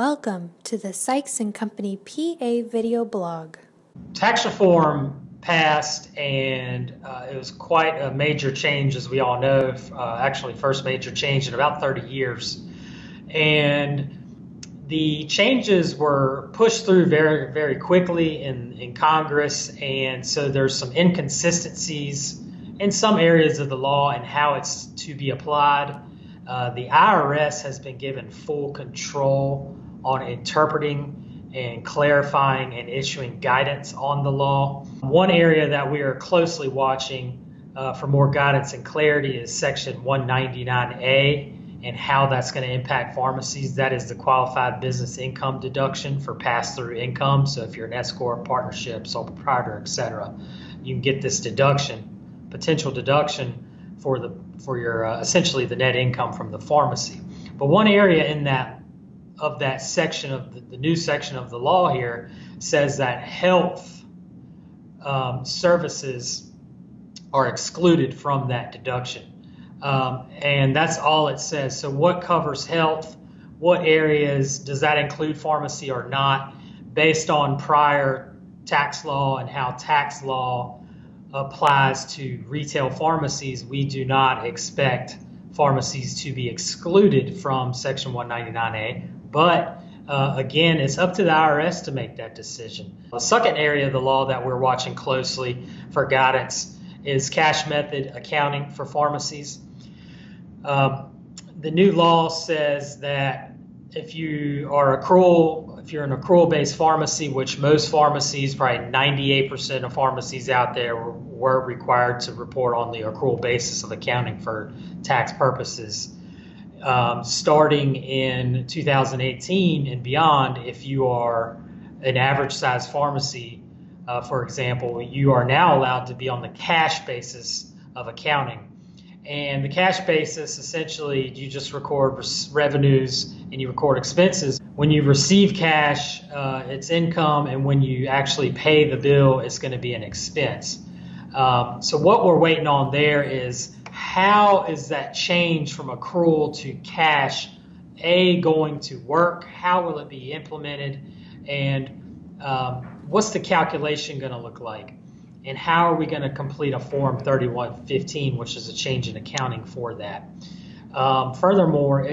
Welcome to the Sykes & Company PA video blog. Tax reform passed, and it was quite a major change, as we all know, actually first major change in about 30 years. And the changes were pushed through very, very quickly in Congress, and so there's some inconsistencies in some areas of the law and how it's to be applied. The IRS has been given full control on interpreting and clarifying and issuing guidance on the law. One area that we are closely watching for more guidance and clarity is Section 199A and how that's going to impact pharmacies. That is the qualified business income deduction for pass-through income. So if you're an S corp, partnership, sole proprietor, etc., you can get this deduction, potential deduction for your essentially the net income from the pharmacy. But one area in that section of the new section of the law here says that health services are excluded from that deduction. And that's all it says. So what covers health? What areas does that include pharmacy or not? Based on prior tax law and how tax law applies to retail pharmacies, we do not expect pharmacies to be excluded from Section 199A. But again, it's up to the IRS to make that decision. The second area of the law that we're watching closely for guidance is cash method accounting for pharmacies. The new law says that if you're an accrual-based pharmacy, which most pharmacies, probably 98% of pharmacies out there were required to report on the accrual basis of accounting for tax purposes. Starting in 2018 and beyond, if you are an average size pharmacy, for example, you are now allowed to be on the cash basis of accounting. And the cash basis, essentially, you just record revenues and you record expenses. When you receive cash, it's income, and when you actually pay the bill, it's going to be an expense. So what we're waiting on there is how is that change from accrual to cash going to work? How will it be implemented? And what's the calculation going to look like? And how are we going to complete a Form 3115, which is a change in accounting for that? Furthermore,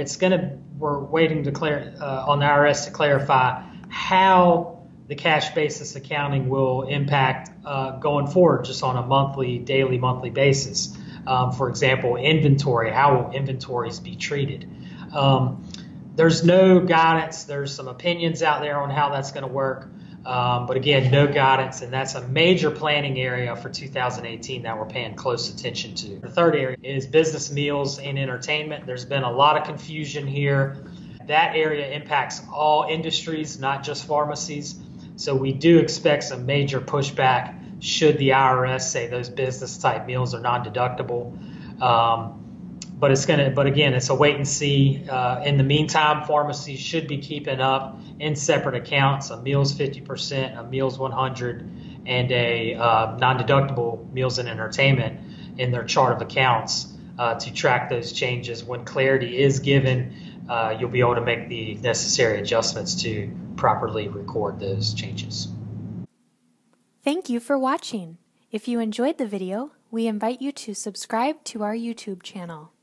we're waiting to on the IRS to clarify how the cash basis accounting will impact going forward, just on a daily, monthly basis. For example, inventory. How will inventories be treated? There's no guidance. There's some opinions out there on how that's going to work. But again, no guidance, and that's a major planning area for 2018 that we're paying close attention to. The third area is business meals and entertainment. There's been a lot of confusion here. That area impacts all industries, not just pharmacies. So we do expect some major pushback should the IRS say those business type meals are non-deductible. But again, it's a wait and see. In the meantime, pharmacies should be keeping up in separate accounts, a meals 50%, a meals 100, and a non-deductible meals and entertainment in their chart of accounts to track those changes. When clarity is given, you'll be able to make the necessary adjustments to properly record those changes. Thank you for watching. If you enjoyed the video, we invite you to subscribe to our YouTube channel.